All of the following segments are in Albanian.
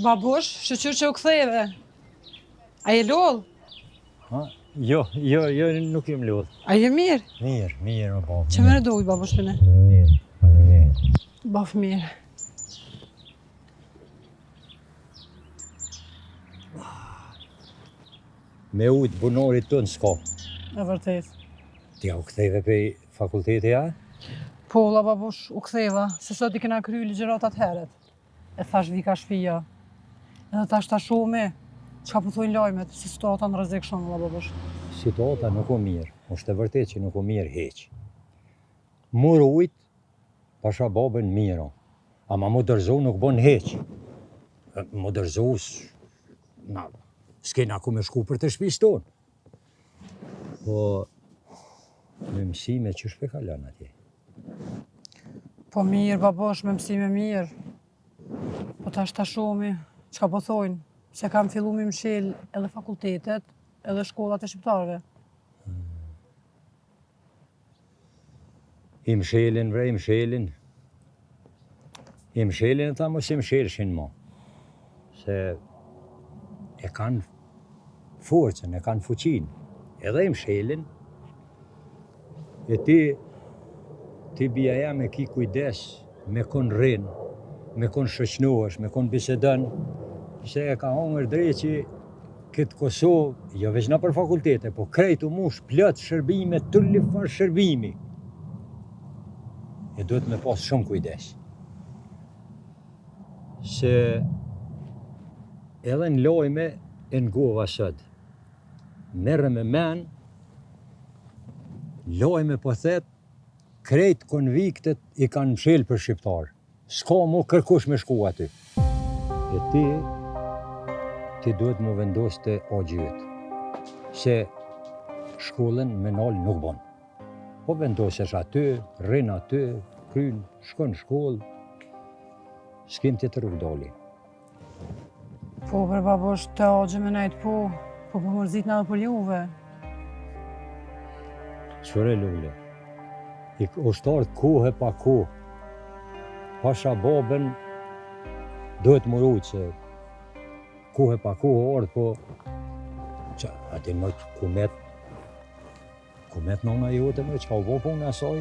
Babush, shqyr që u ktheve. A je lodh? Jo, nuk jem lodh. A je mirë? Mirë, më po. Që më redoj, babush, për ne? Mirë. Baf mirë. Me ujtë bunorit tënë s'ka. E vërtet. Ti ja u ktheve për fakulteti, ja? Polla, babush, u ktheva, se sot i kena kry ligjëratat heret. E thash vika shpia. Edhe tash ta shumë, çka po thojnë lajmet, si situata në rrezik shumë, valla babush. Situata nuk o mirë, është e vërtet që nuk o mirë heq. Murë ujtë, pasha babën mirë, ama modërzu nuk bon heq. Modërzu s'kena ku me shku për të shtëpisë tonë. Po, me mësime që shpe kalan atje. Po mirë, babush, me mësime mirë. Po tash ta shumë, çka po thojnë, se kam fillu me mshel edhe fakultetet, edhe shkollat e shqiptarëve. I mshelin, bre, i mshelin. I mshelin e ta mos i mshelshin mo. Se e kanë forcën, e kanë fuqin. Edhe i mshelin. E ti bia ja me ki kujdes, me kon rrin, me kon shoqnuash, me kon bisedën, se e ka hongër dreqi këtë Kosovë, jo veç na për fakultete, po krejt u mush plot shërbime, tulli far shërbimi. E duhet me pas shumë kujdes. Se edhe në lojme e ngova sot. Merre me men, lojme po thet, krejt konviktet i kanë mshel për shqiptar. S'ka mu kërkush me shku aty. E ti duhet mu vendos të ogjyët. Se shkollën me nalë nuk bon. Po vendosesh aty, rrin aty, kryn, shkon në shkollë, s'kim të rrugë doli. Po, për babush, të ogjë me najtë po mërzit në edhe për juve. Qëre lule, i ushtarët kohë pa kohë, pasha babën duhet më rujtë se kohë pa kohë orë, po ati më kumet nona jote më, qka u bo punë asaj?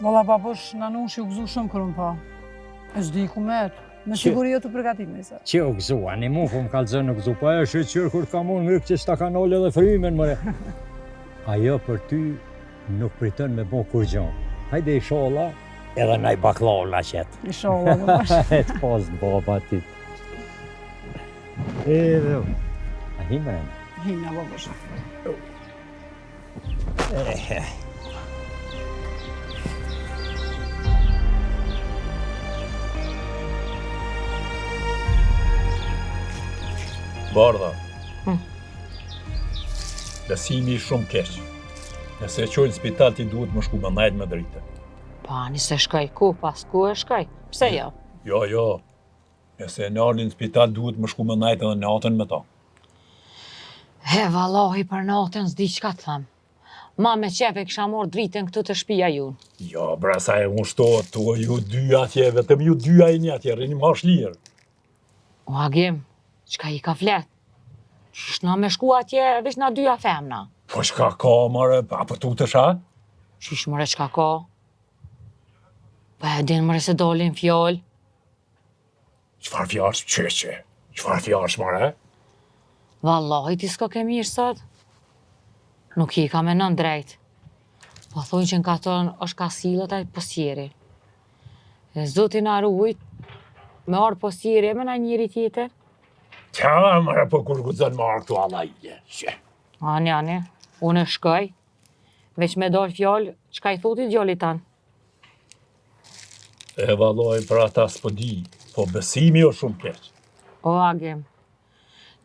Valla babush, nanush ju gëzu shumë kërën pa. E s'di kumet, me siguri jo të përgatim e se. Që u gëzu, ani mu po më kalëzën në gëzu, pa e shqyqyr kur ka mund ngryk që s'ta kanole dhe frymen, mëre. Ajo për ty nuk pritën me bo kur gjon. Hajde inshallah, edhe naj baklava qëtë. Inshallah, babush. E të pas në baba ti. Edhe, a himë rëmë? Hina, babush. Bardha. Besimi shumë keq. Nëse e qojnë spital ti duhet më shku më najtë me drite. Pa, nëse shkaj ku, pas ku e shkaj. Pse jo? Jo. Nëse nalin në spital duhet më shku me najtë edhe natën me ta. He, vallahi për natën s'di çka të tham. Ma me qefe kisha morë dritën këtë të shtëpia ju. Jo, bre, sa e unë shtohet, tu ju dy atje, vetëm ju dy a i një atje, rini ma shlirë. O Agim, çka i ka flet? Qysh na me shku atje veç na dyja femna? Po çka ka, more, apo tu të sha? Qysh more çka ka? Po e din more se dolin fjall. Qfar fjarës qeqe? Qfar fjarës, more? Vallahi ti s'ka ke mirë sot. Nuk i ka me nën drejt. Po thonë që në katon është ka silët aj posjeri. E zotin na rujt, me arë posjeri me na njëri tjetër. Qa, more, po kur gudzon marë këtu alla ije, që. Ani, unë shkoj, veç me dal fjallë, çka i thoti djallit tanë. E valloj për ata s'po di, po besimi o shumë keq. O Agim,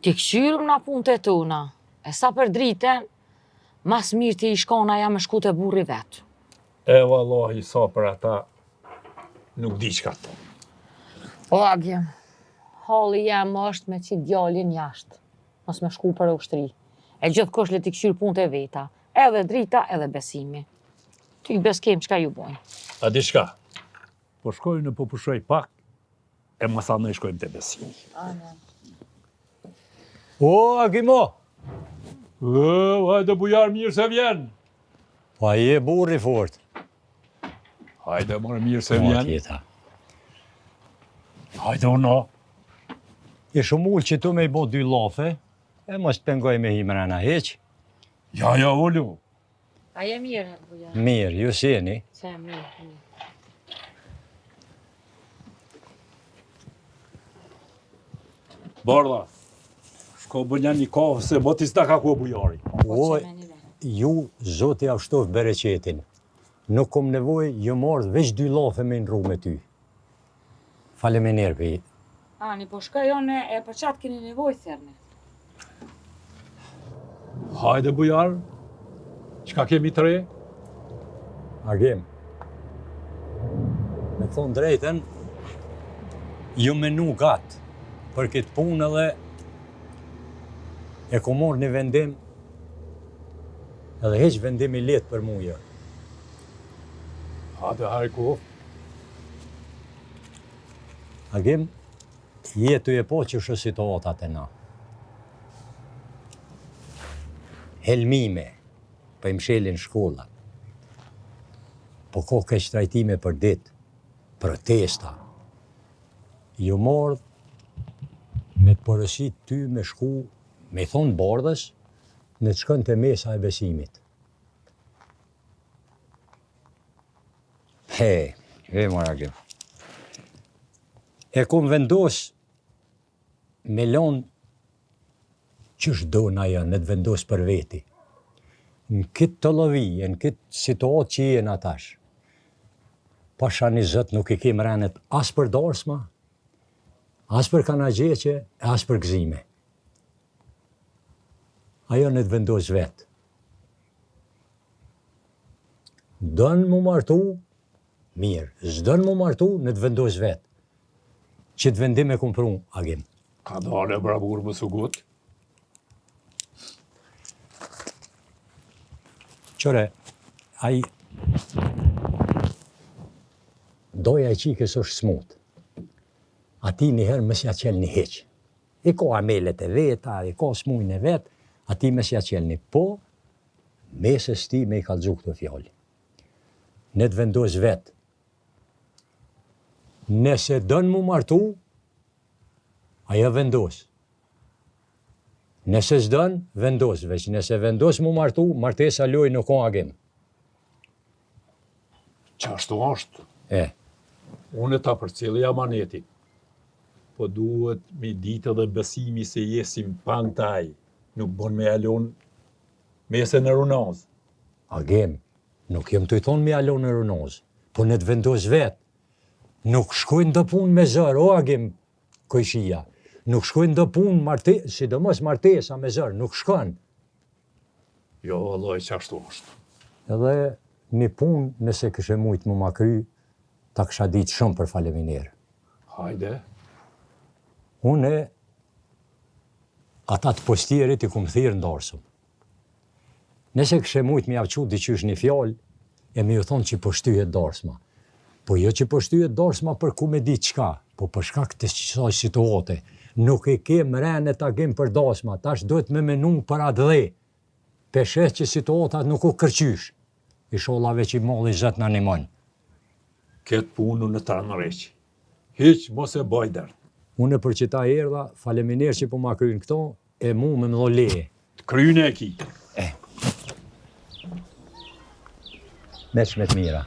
ti këshyrëm na punë të tona, e sa për dritën, mas mirë ti i shkona ja me shku të burri vetë. E valloj sa për ata nuk di çka të. O Agim, halli jem është me qitë djallin jashtë, mos me shku për ushtri. E gjithë kush le ti këshyrë punë të veta, edhe drita edhe besimi. Ty beskem çka ju bojnë. A di shka? Po shkoj në po pushoj pak, e masa në shkojmë të besimi. O, Agimo! Hajde bujar mirë se vjen. Po a je burri fort. Hajde more mirë se Po vjen. tjeta. Hajde uno. Je shumë ullë që tu me i bo 2 lafe, e mos të pengoj me himrana heq. Ja, ullu. A je mirë, buja? Mirë, ju sjeni. Se mirë. Bardha, shko bënja një kohë se botis ta ka ku bujari. O, ju, zoti avshtov bereqetin. Nuk kom nevoj, ju mordh veç 2 lafe me në rrugë me ty. Faleminderit për i. Ani, po shkojone e për qatë keni nevoj, therne. Hajde bujar, qka kemi të re? Agim, me thonë drejten, ju menu gatë për këtë punë edhe e ku morë një vendim edhe heq vendim i letë për muja. Hajde hajku. Agim, jetu e po që shë situatat e na. Helmime, për i mshelin shkolla. Po ko keq trajtime për dit, protesta. Ju mordh me të përësit ty me shku, me thonë bardhës, në të shkën të mesa e besimit. Mora Agim. E kom vendos me lonë qësh do na janë, në të vendos për veti. Në këtë të lovije, në këtë situatë që jenë atash, pasha një zët nuk i kem renet as për darsma, as për kanagjeqe, as për gzime. Ajo në të vendos vetë. Dënë mu martu, mirë. S'dënë mu martu, në të vendos vetë. Që të vendim e kumpru, Agim. Ka dale bravur më sugut. Qore, ai doja i qikës është smut. Ati njëherë mësja qelni heq. I ko amelet e veta, i ko smujnë e vetë, ati mësja qelni. Po, mesës ti me i kalëzhu këto fjallë. Ne të vendos vetë. Nëse dënë mu martu, ajo vendos. Nëse s'dën, vendos, veç nëse vendos mu martu, martesa loj në kon Agim. Qashtu është. Unë ta përcjellë amanetin. Po duhet me ditë dhe besimi se jesim pan taj. Nuk bon me alon mese në runaz. Agim, nuk jem të i thonë me alon në runaz, po në të vendos vetë. Nuk shkojnë do punë me zërë, o Agim, kojshia. Nuk shkojnë do punë, sidomos martesa me zërë, nuk shkojnë. Jo, vallaj, qashtu është. Edhe një punë, nëse këshe mujtë më ma kry, ta kësha ditë shumë për faleminere. Hajde. Une ata të postierit i kumë thirë ndarësëm. Nëse këshe mujtë mi avqu diqysh një fjallë, e mi ju thonë që i poshtyhet darsma. Po jo që i poshtyhet darsma për ku me di qka, po për shkak të qësaj situate. Nuk e kem rene të agim për darsma, tash duhet me menu për atë dhe. Peshes që situatat nuk u kërqysh. I sholave që i molli zët në animon. Këtë punu në të anëreqë. Hiq mos e baj dert. Unë për që ta erdha, faleminer që po ma krynë këto, e mu me më dho leje. Kryne e ki. Meq me të mira.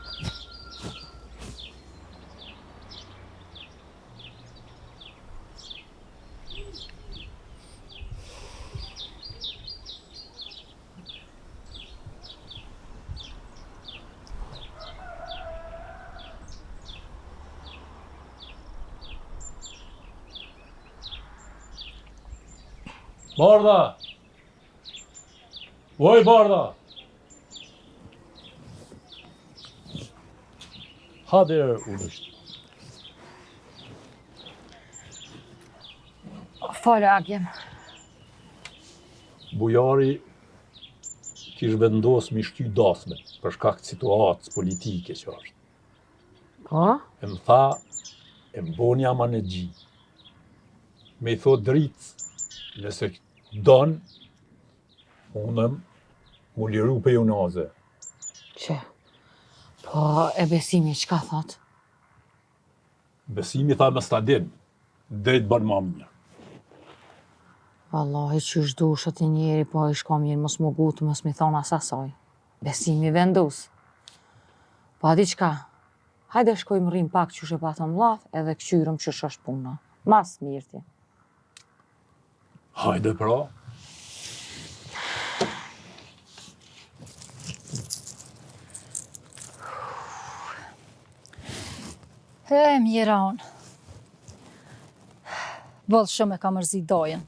Bardha! Voj, Bardha! Hadi ullësht. Falë, agjem. Bujari kish vendos mi shty dasme për shkak të situatës politike që është. Po? E më tha, e më bonja ma në gji. Me i thot dritë, nëse donë, unëm mu liru për junaze. Që? Po, e Besimi, çka thot? Besimi tha më stadin, drejt bën ma mirë. Wallahi që është dushët i njeri, po i shko mirë, mos më gutë, mos mi thonë asasoj. Besimi vendus. Po adi qka? Hajde shkojmë rrim pak që shë patëm laf, edhe këqyrëm që është puna. Mas mirë ti. Hajde pra. Mjera unë. Bëllë shumë e ka mërzi dojen.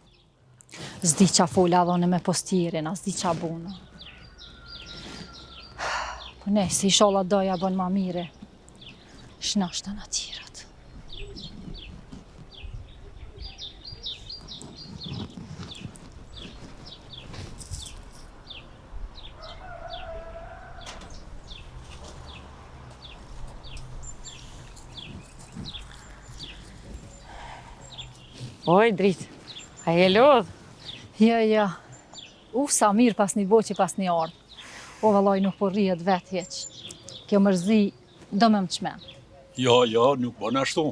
Zdi qa fola dhone me postjerin, a zdi qa buna. Po ne, si shola doja bën ma mire, shnashtë në tjirat. Oj, dritë, a je lodhë? Ja. Sa mirë pas një boqi pas një ardhë. O, vallaj, nuk po rrihet vetë heq. Kjo mërzi do me më qmen. Jo, nuk bën ashtu.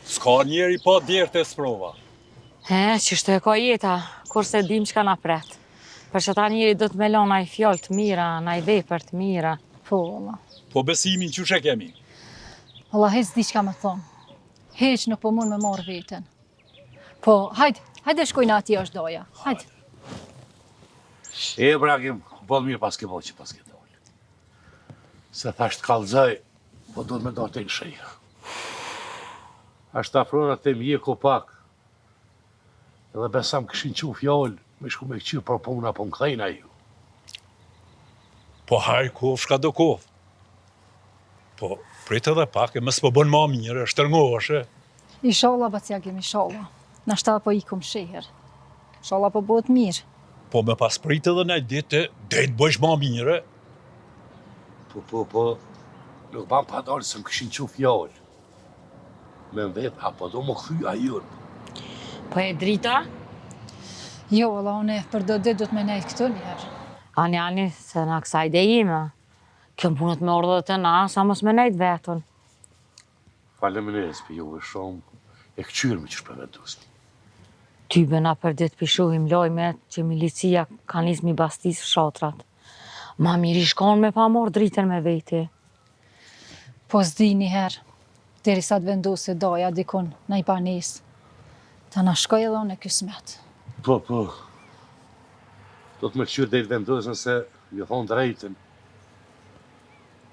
S'ka njeri pa djertë e sprova. Qështë e ka jeta, kurse dim që ka na pret. Për që ta njeri do të me lona i fjallë të mira, na i vepër të mira. Po, valla. Po besimin që shë kemi? Valla, hec di që ka me thonë. Heq nuk po mund me marrë vetën. Po, hajde shkojnë ati është doja. Hajde. Bragim, bëllë mirë pas ke bëllë që pas ke dollë. Se thasht kallëzaj, po do të me do të në shejë. Ashtë afronat të mje ko pak. Edhe besam këshin që fjallë, me shku me këqyrë për puna po më këthejna ju. Po hajë kofë, shka do kofë. Po, pritë edhe pak, e mësë po bën ma mirë, është tërngohëshe. Inshallah, bacjagim, inshallah. Nashta po ikum sheher. Inshallah po bëhet mirë. Po me pas pritë edhe në ditë, dhejtë bëjsh ma mirë. Po, nuk ban pa dalë se më këshin që fjallë. Me më vetë, apo do më këthy a jërë. Po e drita? Jo, valla, une për do ditë do të me nejtë këtu njëherë. Ani, se na kësa ide ime. Kjo më punët me ordhët e na, sa mos me nejtë vetën. Faleminderit për juve shumë, e këqyrë me që shpëvendusni. Ty bëna për ditë pishuhim lojme që milicia ka nisë mi bastis fshatrat. Ma miri shkon me pa morë dritën me veti. Po s'di njëherë, deri sa të vendosë doja dikun në i panis. Ta na shkoj edhe unë e kësmet. Po. Do të me këqyrë dhe i vendosën se ju thonë drejten.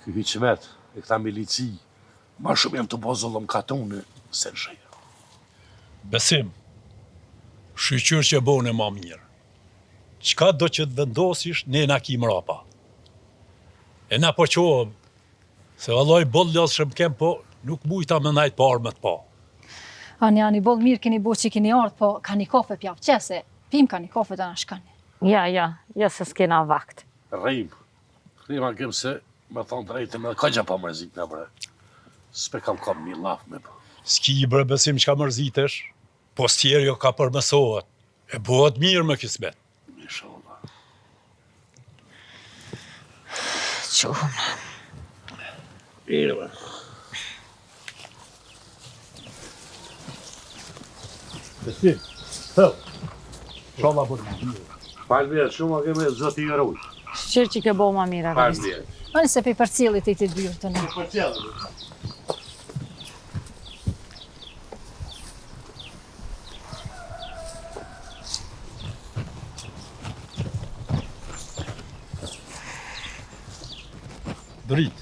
Ky hiqmet e këta milici, ma shumë jam të bozullëm katune se në shejë. Besim, shqyqyr që bone ma mirë. Qka do që të vendosish, ne na ki mrapa. E na po qohëm, se valloj bollë lësë shëm kem, po nuk mujta me najtë pa armët pa. Ani boll mirë keni bo që keni ardhë, po ka një kafe pjavë qese. Pim ka një kafe të në shkani. Ja, se s'kena vakt. Rima kem se me thonë drejtë me ka gja pa mërzit në bre. S'pe kam një laf me po. S'ki i bre besim që ka mërzitesh, po stjerjo ka përmësohet. E bëhet mirë me kismet. Inshallah. Qumë. Ire bre. Besim, thëll. Inshallah bërë mirë. Falmirë, shumë a keme zoti i rruj. Shqirë që ke bo ma mira. Falmirë. Ani se pe për cilit e ti dyrë të në. Për tjellë. Drit.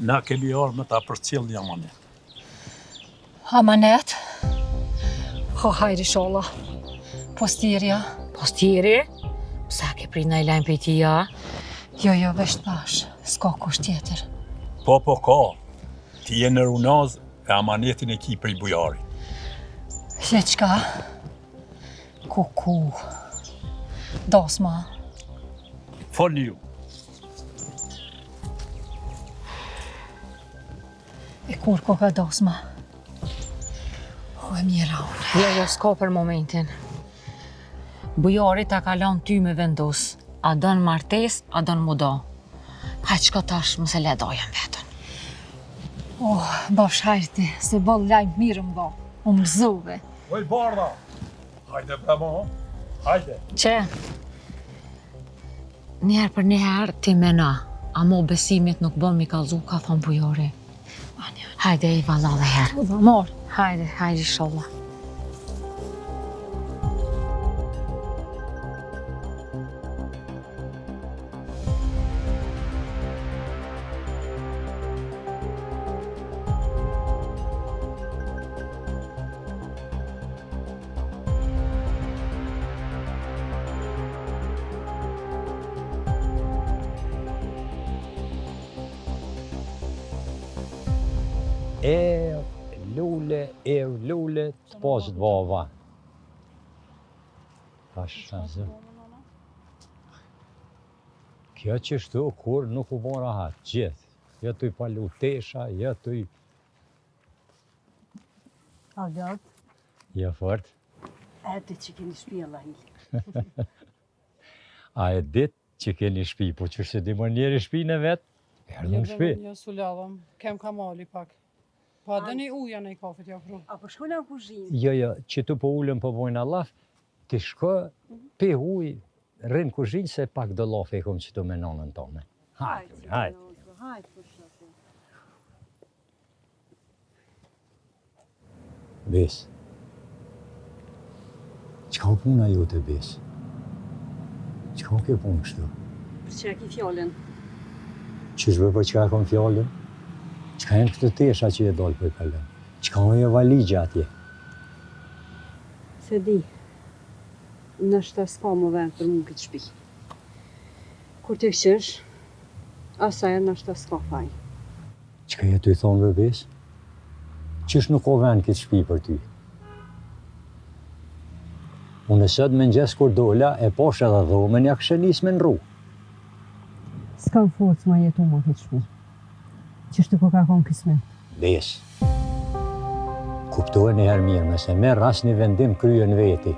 Na kemi orë me ta përcjell një amanet. Amanet? Ho, hajri sholla. Postierja? Postjeri? Psa ke prit në i lajmë për ti, ja? Jo, vesh pash. S'ka kusht tjetër. Po, ka. Ti je në runaz e amanetin e ki për i bujari. Je qka? Kuku. Dosma. Folni ju. E kur ko ka dosma? O, e mjera unë. Jo, s'ka për momentin. Bujari ta ka lanë ty me vendos. A dënë martes, a dënë muda. Hajtë qka tash, mëse le dojen vetën. Oh, bash hajti, se bol lajmë mirë më bo. U mëzuve. Oj, barda! Hajde, bramo. Hajde. Që? Njerë për njerë ti mena, a mo besimit nuk bën mi kalzu, ka thonë bujari. Hajde, i valla dhe herë. U dhe morë. Hajde, sholla. Lule, të pasit baba. Shazë. Kjo që shtu, kur nuk u bon rahat, gjithë. Ja të i palu tesha, ja të i... A vjot? Ja fort. E ti që keni shpi Allah hili. A e dit që keni shpi, po që se di më njeri shpi në vetë, erdhëm shpi. Jo, sulavëm. Kem kamali pak. Po a dëni uja në i kafet, ja fru. A po shkona në kuzhinë? Jo, që tu po ullëm po bojnë Allah, ti shko, pe huj, rrinë kuzhinë se pak do lafe e kom që tu me nonën tome. Hajde. Hajde, po shofi. Bes. Qka u puna ju të Bes? Qka u ke punë kështu? Për që e ki fjallën? Qyshbe për qka kom fjallën? Qka e në këtë tesha që e dollë për kalën? Qka u e valigja atje? Se di, nështë s'ka më vend për mu këtë shpi. Kur të këshësh, asaj nështë s'ka faj. Qka e të i thonë Bes? Qysh nuk o vend këtë shpi për ty? Unë e sëtë me nxes kur dolla, e posh edhe dhomen ja kështë njës me nru. S'kam forcë ma jetu më këtë shpi. Qështu po ka konë kismet? Bes. Kuptohen e herë mirë, mëse merë as një vendim kryen veti.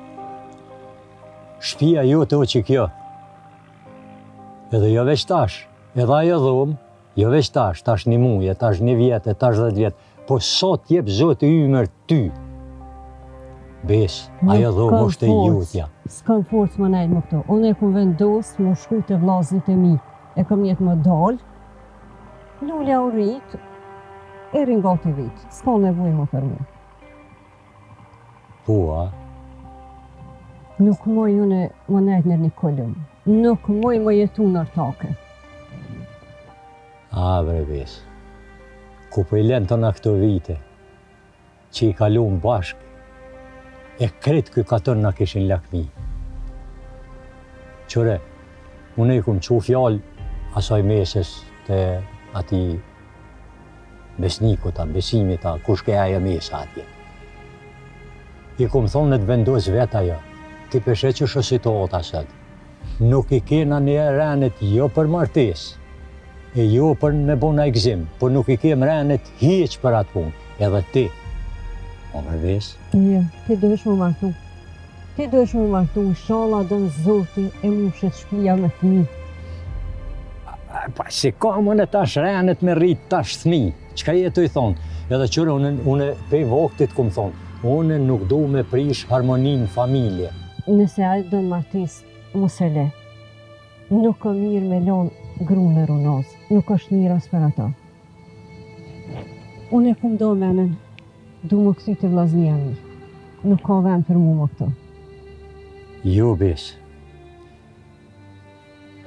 Shpia jo të o që kjo. Edhe jo veç tash, edhe ajo dhomë, jo veç tash një muje, tash një vjetë, tash 10 vjetë, po sot jep Zotë i ymer ty. Bes, ajo dhomë është e jutja. S'kam forcë më nejtë më këto. Unë e kom vendosë më shku të vlazit e mi. E kom jetë më dalë. Lulja u rritë, e ringati vitë. S'ka nevoj më për mu. Po, a? Nuk moj unë më nejtë në një kolum. Nuk moj më jetu në rtake. A, bre Bes. Ku po i lenë të në këto vite, që i kalum bashkë, e kretë këj katër në kishin lakmi. Qëre, unë e kum qu fjallë asaj meses të ati besnikut, besimit, kush ke ajo mesa atje. I kom thonë në të vendos vetë ajo. Ti peshe që shë situata sëtë. Nuk i kena një renet jo për martes, e jo për me bona egzim, por nuk i kem renet hiq për atë punë, edhe ti. O mërves? Jo, ti duhesh më martu. Ti duhesh më martu, inshallah dënë Zoti e mushet shpia me fëmi. Pa, si ka më në tash renet me rrit tash thmi, qka jetu i thonë? Edhe qërë, une pej vaktit kom thonë, une nuk du me prish harmonin familje. Nëse ajë dënë martis, mos e le. Nuk ka mirë me lonë gru me runaz, nuk është mirë as për ata. Unë e kum do menën, du më kësi të vllaznia mirë. Nuk ka vend për mu më këto. Jo, bes.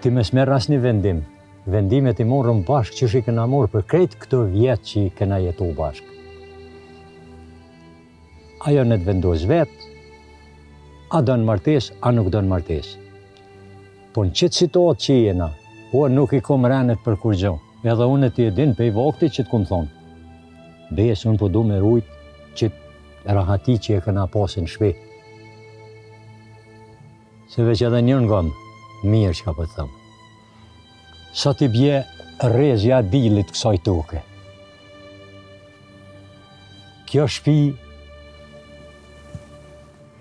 Ti me smerë as një vendim. Vendimet i morëm bashkë që shi këna morë për krejt këto vjetë që i këna jetu bashkë. Ajo në të vendos vetë, a dënë martes, a nuk dënë martes. Po në qëtë situatë që jena, po nuk i kom renet për kur gjo, edhe unë ti e din pej vakti që të kom thonë. Bes, unë po du me rujt që rahati që e këna pasën shpe. Se veç edhe njën nga mirë që ka për të thëmë. Sa t'i bje rrezja dilit kësaj toke. Kjo shtëpi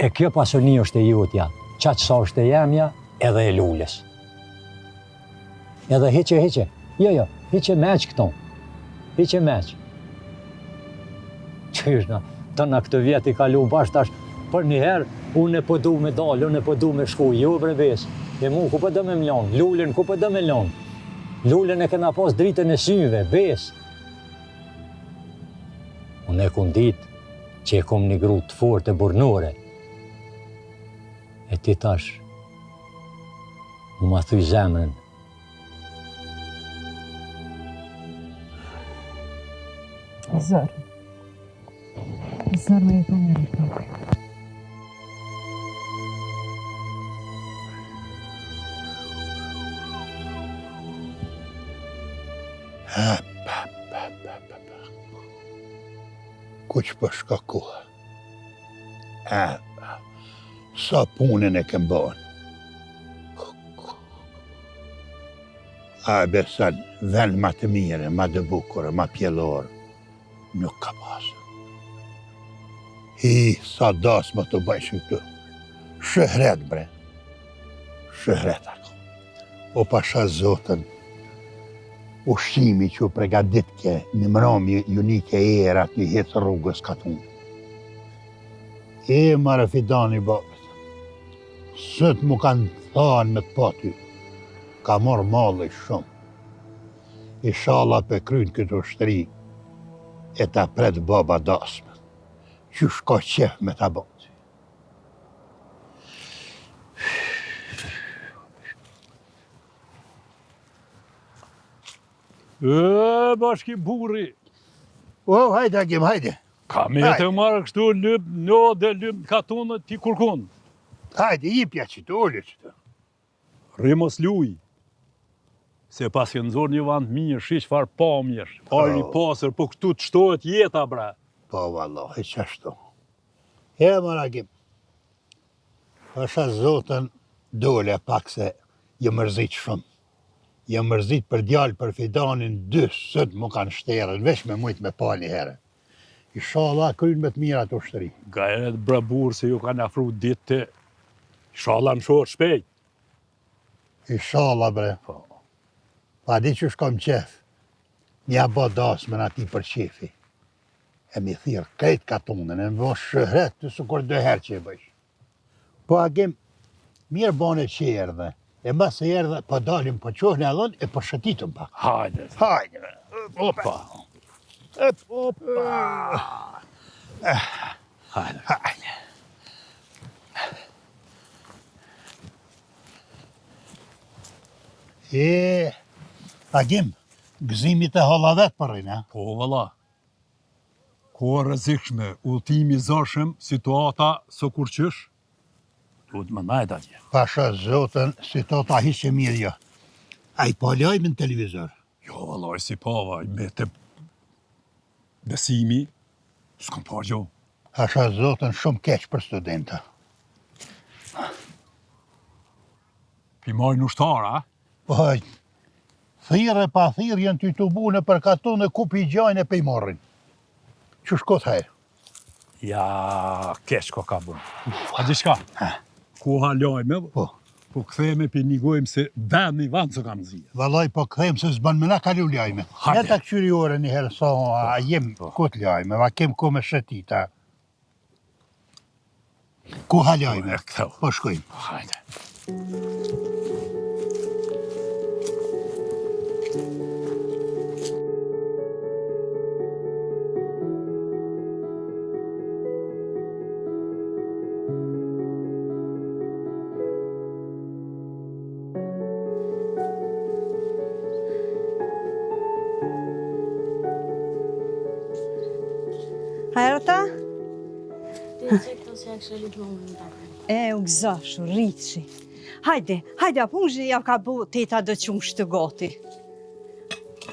e kjo pasoni është e jotja, qatë sa është e jemja edhe e lulles. Edhe hiqe, jo, hiqe meq këto, hiqe meq. Qyshna, të në këtë vjet i kalu bashkë tash, për njëherë, unë e po du me dalë, unë e po du me shku, jo bre bes, e mu ku po do me mlonë, lullin ku po do me lonë. Lullin e kena pas dritën e syve, bes. Unë e kum ditë që e kum një gru të fort e burnore. E ti tash, mu ma thuj zemrën. Zërë. Zërë me i kum në rikë. Kuq për shka kohë. Sa punën e kem bën. A besan, vend ma të mire, ma të bukure, ma pjellore, nuk ka pasë. Sa das më të bëjshë këtu. Shëhret, bre. Shëhret ako. O pasha zotën, ushqimi që u pregaditke në mërami junike era të jetë rrugës katun. E marë fidani babet. Sët mu kanë thanë me të pati, ka morë malë shumë. Inshallah për krynë këtë ushtëri, e ta pret baba dasme. Qysh ka qef me ta bëtë. Bashki burri. Hajde, Agim, hajde. Ka me të marrë kështu lyp, në dhe lyp katonë ti kurkun. Hajde, jipja që të ullë që të. Rimos luj. Se pas ke nëzor një vand mirë, shiq farë pamjesh, farë i pasër, po këtu të shtohet jeta, bra. Po, vallah, e qashtu. Mër, Agim. Pasha zotën dole pak se jë mërzit shumë. Jë mërzit për djallë për fidanin dy sët mu kanë shterën, veç me mujtë me pa një herë. Inshallah krynë me të mira të ushtëri. Ga e të brabur se ju kanë afru ditë të, inshallah në shorë shpejt. Inshallah, bre. Pa di që shkom qef, mja bo dasme në ati për qefi. E mi thirë krejt katunën, e më bo shëhret të sukur dë herë që e bëjsh. Po, Agim, mirë bane që e erdhe. E mbas e erdhe, po dalim, po qohën e allon, e po shëtitëm pak. Hajde. Hajde, Opa. Opa. Hajde. Hajde. Agim, gëzimit e halavet përrin, e? Po, valla. Ko rrezikshme, udhëtimi i zashëm, situata së kur qysh, duhet më najt atje. Pasha zotën, situata hiqe mirë jo. A i palajmë në televizor? Jo, valla, si pava, me të besimi, s'kom pa gjo. Asha zotën shumë keq për studenta. Pimojnë ushtar, a? Po, thirë e pa thirë jenë ty të bune për katun e ku pi gjajnë e pe i morrin. Që shkot hajrë? Ja, keq ko ka bën. A di shka? Koha lojme, po kthehemi për negojmë se vendi vend që kam zhije. Valoj, po këthejmë se s'ban me na kalu lajme. Hajde. Ne ta këqyri ore një herë, so, a jem kot lajme, va kem ko me shetita. Ku ha lajme? Këtheu. Po shkojmë. Hajde. Herta? E, u gëzashu, rritëshi. Hajde, apo unë ja ka bu teta do qumë shtë gati.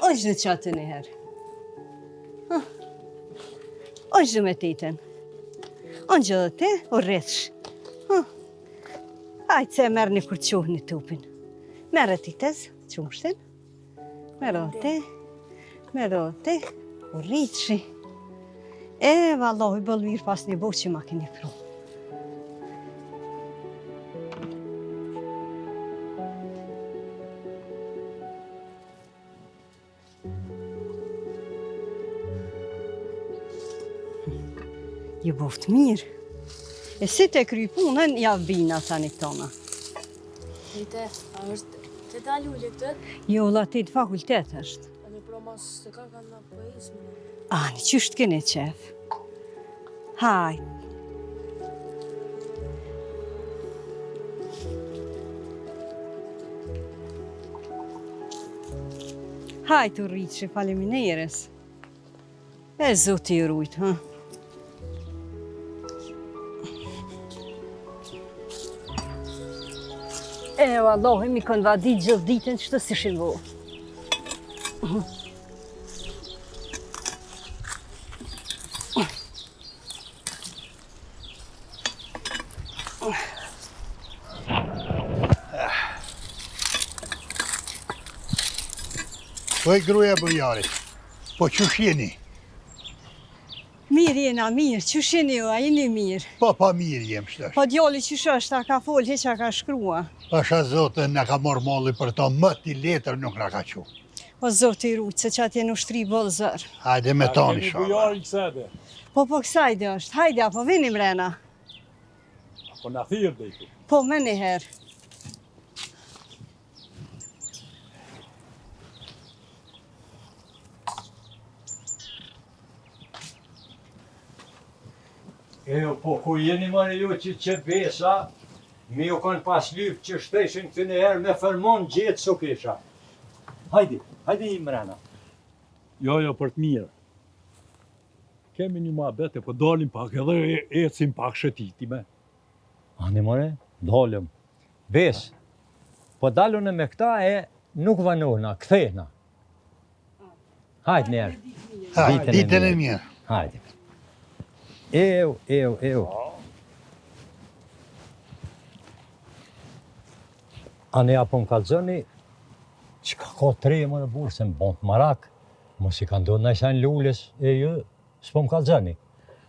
është në qatë një herë. është me teten. Unë gjë te, o rritësh. Hajde se merë një kur qohë një tupin. Merë tites, qumë shtin. Merë te, o rritëshi. E, vallohi, bëllë mirë pas një bo që ma keni pru. Ju boft mirë. E si te kry punën, ja vina tani tona. Tete, a është teta Lulje këtë? Jo, la te të fakultet është. A një promos të ka kanë në poezmi? Ani, qështë kene qef? Haj. Haj të rritë që faleminderes. E zoti i rujtë, ha? E, vallohi, mi kënë vadit gjithë ditën që të si shilvo. Po e gruja bujarit, po qësh jeni? Mirë jena, mirë, që sheni ju, a jeni mirë? Po pa mirë jem shtash. Po djali që shështë, a ka folë, heqa ka shkrua. Asha zotën në ka morë molli për to, më t'i letër nuk në ka qu. O zotë i rujtë, se që atje në ushtri bolë zërë. Hajde me tani shama. Bujarin kësede. Po kësajde është, hajde, apo vini mrena. Po në thirë dhe i tu. Po, me një herë. Po ku jeni mërë ju që besa, mi ju kanë pas lypë që shteshin këtë një herë me fermon gjithë së kisha. Hajdi i mrena. Jo, për të mirë. Kemi një muhabete, po dalim pak edhe ecim pak shëtitime. Ani more, dalim. Bes, po dalune me këta e nuk vanona, kthehna. Hajde njerë. Hajde, ditën e mirë. Hajde. Eu. Ane apo më kalzoni, që ka tre më në burë, se më bënd të marak, mos i ka ndonë në isha në lullës, e ju, s'po më kalzoni.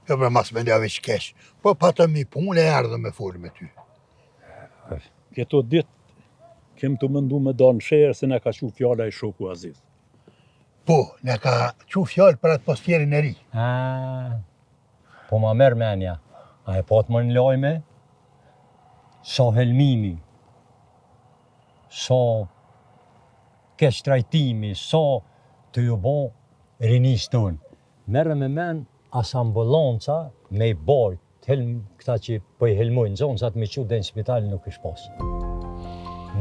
Jo, për mas me ljave që kesh, po patëm i punë e ardhë me folë me ty. Këto ditë, kem të mëndu me da në sherë se ne ka qu fjalla i shoku Aziz. Po, ne ka qu fjallë për atmosferin e ri. Po ma merë menja, a e patë më në lojme, sa helmimi, sa keq trajtimi, sa të ju bo rinis tonë. Merë me men as ambulanca me i bajt, këta që po i helmojnë zonësat me që dhe në spitali nuk ish pas.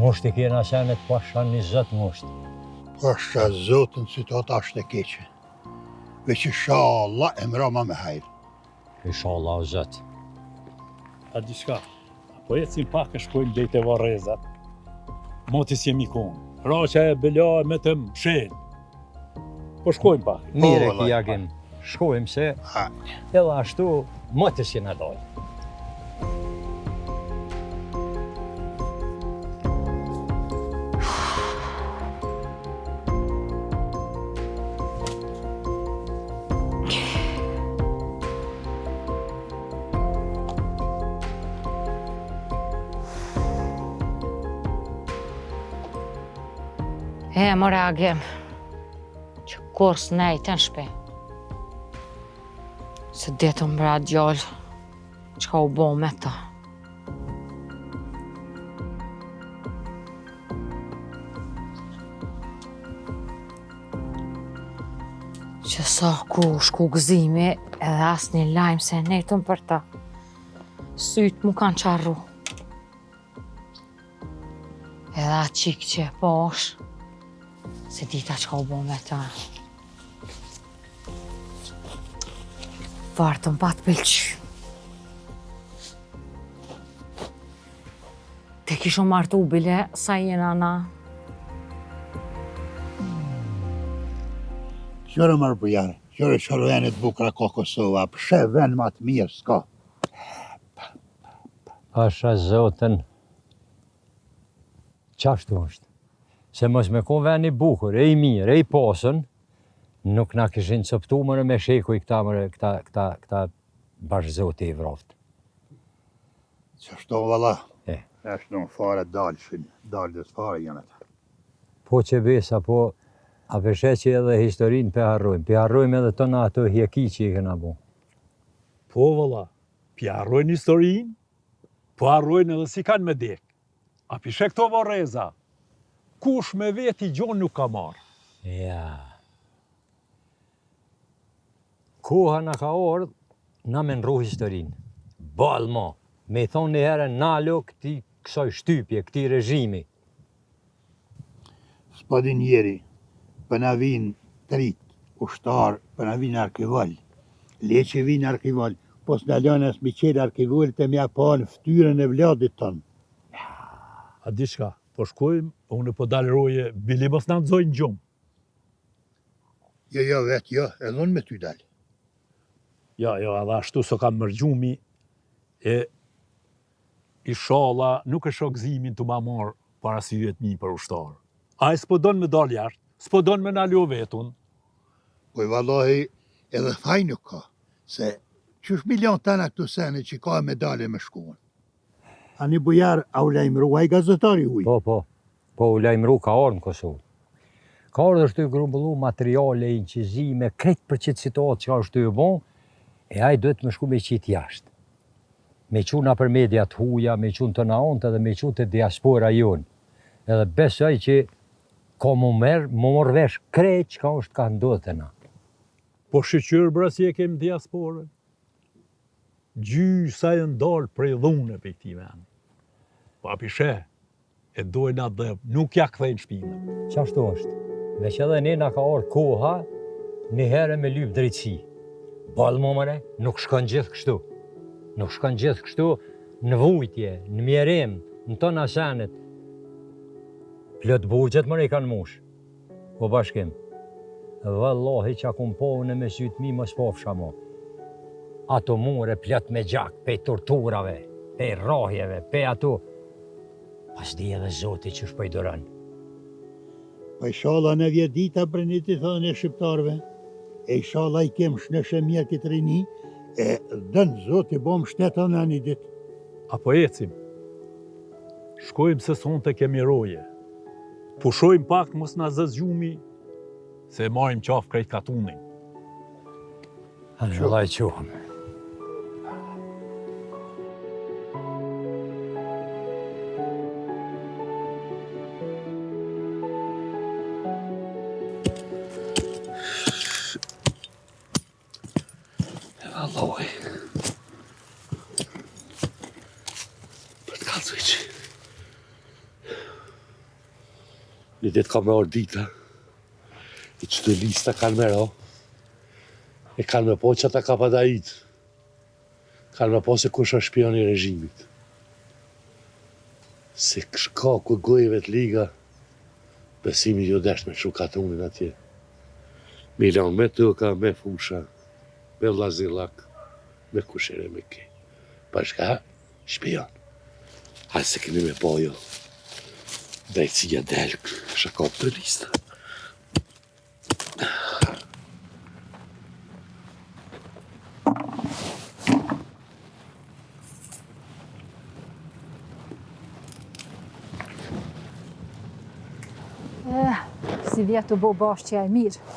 Ngusht i kjena senet pasha 20 ngusht. Pasha zotën situatë ashtë e keqe. Veç inshallah e mrama me hajrë. Inshallah o zëtë. A di shka, po ecim pak e shkojmë dhejt e varezat. Motis jemi konë. Raqa e bëlla me të mshelë. Po shkojmë pak. Mire ki jagim. shkojmë se edhe ashtu më të si në dojë. Më reagim, që kurs nejtë në shpe. Se ditë mbra djallë, që ka u bo me ta. Që sa ku shku gëzimi, edhe as një lajmë se nejtën për ta. Sytë mu kanë qarru. Edhe atë qikë që e posh, se dita që ka u bo me ta. Vartën pa të pëlqy. Te kishu martu bile sa jena na. Qërë mërë bujarë, qërë venit bukra ka Kosova, pëshe ven ma të mirë s'ka. Pasha zotën, qashtu është. Se mos me ko veni bukur, e i mirë, e i pasën, nuk na kishin coptu mëre me shekuj këta bashkë zote i vraftë. Qashtu valla, eshtë në fare dalës fare janë ata. Po që besa, po, a përshe që edhe historinë pe harrojmë edhe tëna ato hjeki që i këna bo. Po valla, pi harrojnë historinë, po harrojnë edhe si kanë me dek. A pishe këto voreza, kush me veti gjonë nuk ka marë. Ja. Koha na ka ardhë, na me nru historinë. Balë ma, me i thonë një herë nalo këti kësoj shtypje, këti režimi. S'pa di njeri, për na vinë trit, ushtarë, për na vinë arkival. Le që vinë arkival, po s'na lënë as mi qelë arkival të mja pa në ftyrën e vladit tonë. A di shka, po shkojmë, unë po dalë roje, bili mos në nëzojnë gjumë. Jo, vetë, jo, edhe unë me ty dalë. Jo, edhe ashtu so kam mërgjumi, e inshallah nuk e shokëzimin të ma marë para syjet mi për ushtarë. A e s'po donë me dalë jashtë, s'po donë me naljo vetun. Po i vallahi edhe faj nuk ka, se qësh milion tana këtu sene që ka medale me shkuën. A një bujar, a u lajmëru, a i gazetari huj? Po u lajmëru ka orë në Kosovë. Ka orë është të grumbullu materiale, incizime, kretë për qëtë situatë që është të bon, e a i duhet me shku me qitë jashtë. Me quna për mediat huja, me qunë të naontë edhe me qunë të diaspora jonë. Edhe besoj që ka më mërë vesh kretë që ka është ka ndodhë të na. Po shqyqyrë bra si e kemë diasporën. Gjysa e ndalë prej dhune për këti venë. Pa pishe, e dojnë atë dhe nuk ja këthejnë shpinë. Qashtu është, veç edhe ne na ka orë koha një herë me lypë drejtësi. Balë më mëre, nuk shkon gjithë kështu. Nuk shkon gjithë kështu në vujtje, në mjerim, në tonë asenet. Plët burgjet mëre i kanë mush. Po bashkim, vallahi që akum po unë me sytë mi mos pofsha mo. Ato mure plët me gjak, pe torturave, pe rahjeve, pe ato. Pas di edhe Zoti që shpojdoran. Pa inshallah në vjetë dita për një të thonë e shqiptarve, e inshallah i kemë shnëshe mirë këtë rini, e dënë Zoti bom shtetën në një ditë. Apo ecim, shkojmë se sonë të kemi roje, pushojmë pak mos në zëz gjumi, se marim qafë krejt katunin. Vëllaj qohëm. Allahi. Për të kalëzoj që. Një ditë ka me orë dita, i që të lista kanë me ro, e kanë me po që ata ka pa da itë. Kanë me po se kush është shpion i regjimit. Se shka ku gojeve të liga, besimi jo desht me shu katunin atje. Milion me tuka, me fusha, me vlazillak, me kushere me ke. Bashka, shpion. Hajde se keni me bojo. Drejtësia delk, shakop të lista. Si vjetë të bo bashkëja e mirë.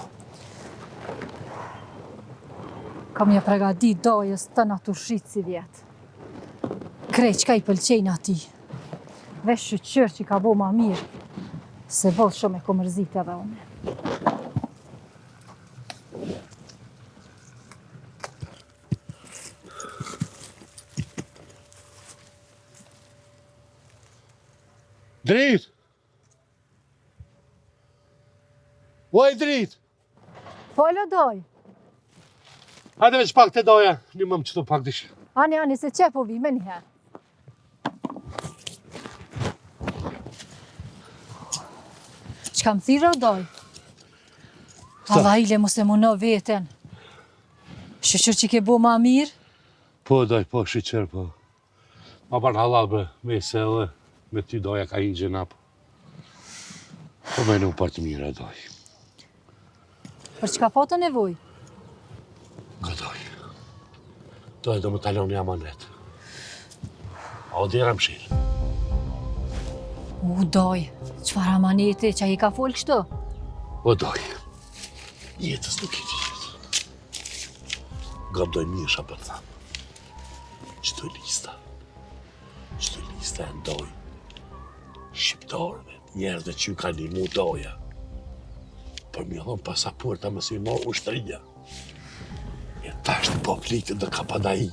Kam ja pregadit dojës të në të shqitë si vjetë. Krej qka i pëlqejnë ati. Vesh shqyqër që ka bo ma mirë, se vodë shumë e komërzit edhe une. Drit! Oj, Drit! Folë doj. Hajde veç pak të doja, një më qëtu pak dish. Ani, se që po vi, me njëherë. Qka më thira doj? Allah ile mos e muno veten. Shqyqër që ke bo ma mirë? Po, doj, po, shqyqër, po. Ma bar halal bre, me se edhe, me ty doja ka hinë gjenap. Po me nuk për të mira, doj. Për çka po të nevoj? Doj. Doj, do më talon një amanet. A o dira më shilë. Doj, qfar amaneti që a i ka folë kështu? O doj, jetës nuk i jetë. Gëm doj misha për thamë. Qëto lista e ndoj. Shqiptarëve, njerëzve që ju ka një mu doja. Për mi dhon pasaporta më si morë ushtëria. E tash të poplikët dhe ka padai.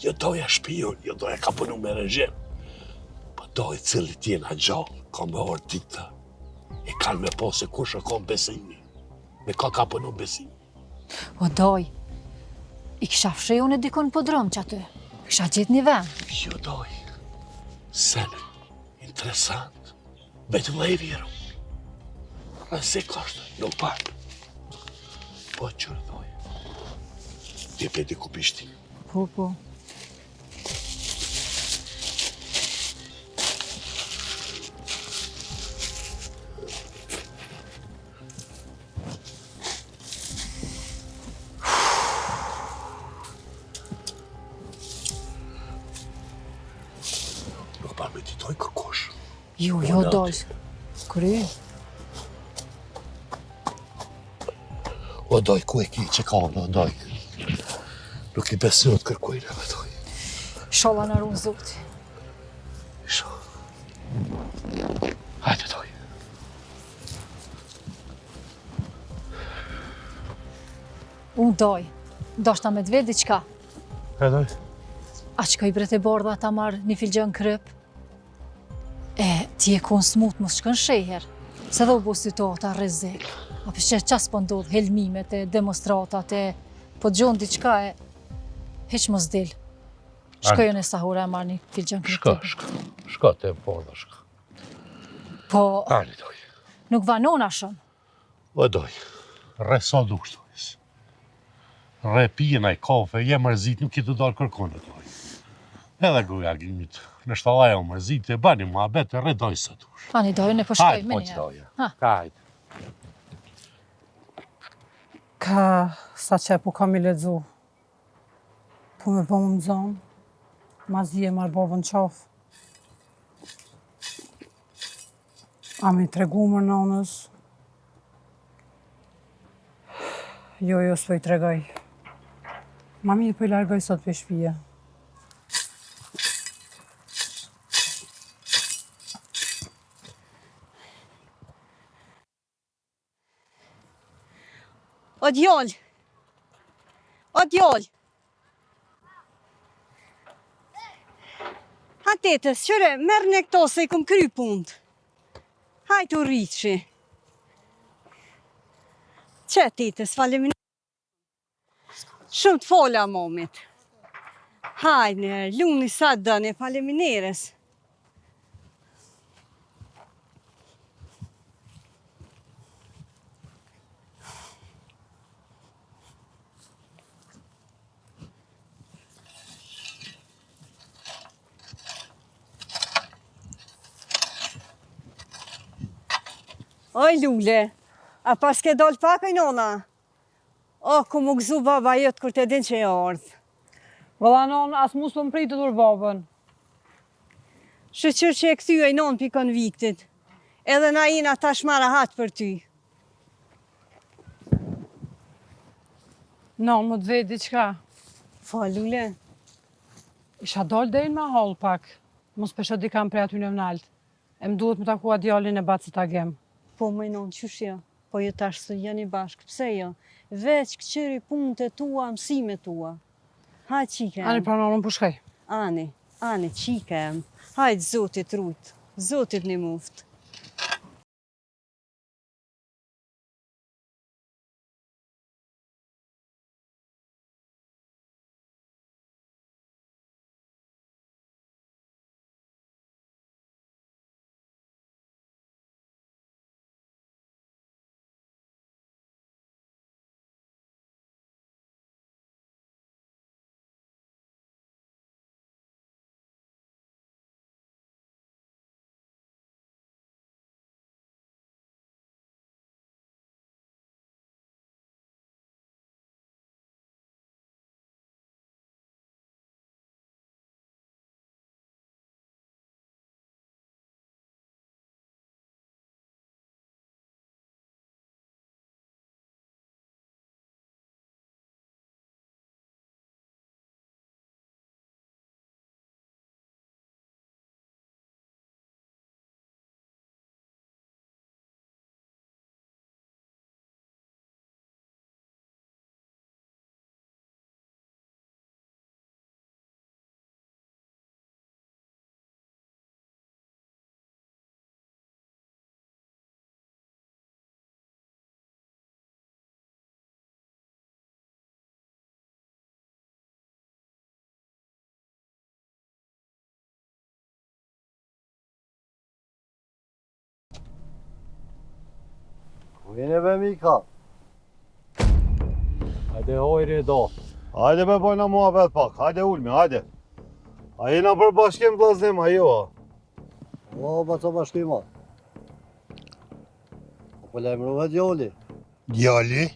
Jo doja shpion, jo doja ka punu me regjim. Po doj cili tjena gjallë, ka me orë dita. E kanë me po se kush e ka besimi. Me ka punu besimi. O doj, i kisha fshej unë dikon po dromë që aty. Kisha gjithë një vend. Jo doj, sen, interesant. Vetë dhe i vjeru. A se kashtë, nuk pak. Po qërë doj. Ti peti ku pishti. Po. Nuk pa me ti doj kërkosh. Jo, doj. Kry. O doj, ku e ki që ka o doj. Nuk i besirë të kërkojnë e me doj. Shola në runë zoti. Isho. Hajde doj. Unë doj. Doshta me t've diqka. E doj. A që ka i brete bordha ta marrë një filgjën kryp? Ti e konë smut mos shkën sheher. Se dhe u bu situata rrezik. A për që qas po ndodh helmimet e demonstratat e po gjonë diqka e heq mos dil. Shkojën e sahura e marrë një filgjën kryp. Shka te bordha shka. Po, Ani doj. nuk vanona shumë. O doj, re sa dush dojës. Re pijena i kafe, je mërzit, nuk i të dalë kërkone doj. Edhe gruja gjimit, në shtallaj o mërzit, e bani mua bete, re doj sa dush. Ani dojën e po shkoj Hajde, me po një. që doja. Ha. Hajde. Ka sa qepu kam i ledzu. Po me po më zonë, ma zije marrë babën qafë. A me tregu më nonës? Jo, s'po i tregoj. Ma mirë po i largoj sot për shpije. O djoll! O djoll! Ha tetës, qëre, merë në këto se i kom kry punët. Hajtë u rriqi. Që tetës, faleminderit. Shumë të fola momit. Hajnë, luni sa dëne, faleminderes. Oj, Lule, a pas ke dollë pak e nona? O, ku më gëzu baba jëtë kur të din që e ardhë. Valla non, as mus për më pritë dur babën. Shëqër që e këthy e non pi konviktit. Edhe na ina tash ma rahat për ty. Non, më të vetë diqka. Fa, Lule. Isha dollë dejnë ma hall pak. Mos pesho di kam prej aty në vnalt. E më duhet më takua djallin e bacit a gem. Po, më non, qysh jo? Po, jo tash së jeni bashkë. Pse jo? Veç këqëri punët e tua, mësime tua. Hajtë qike. Ani pranon, unë pushkaj. Ani, qike. Hajtë zotit rujtë. Zotit një muftë. Vine be Mika. Hajde hojri do. Hajde be bojna muhabet pak. Hajde Ulmi, hajde. A jena për bashkim vllaznim, a jo? O, ba co bashkima. Po lajmërove djali. Djali?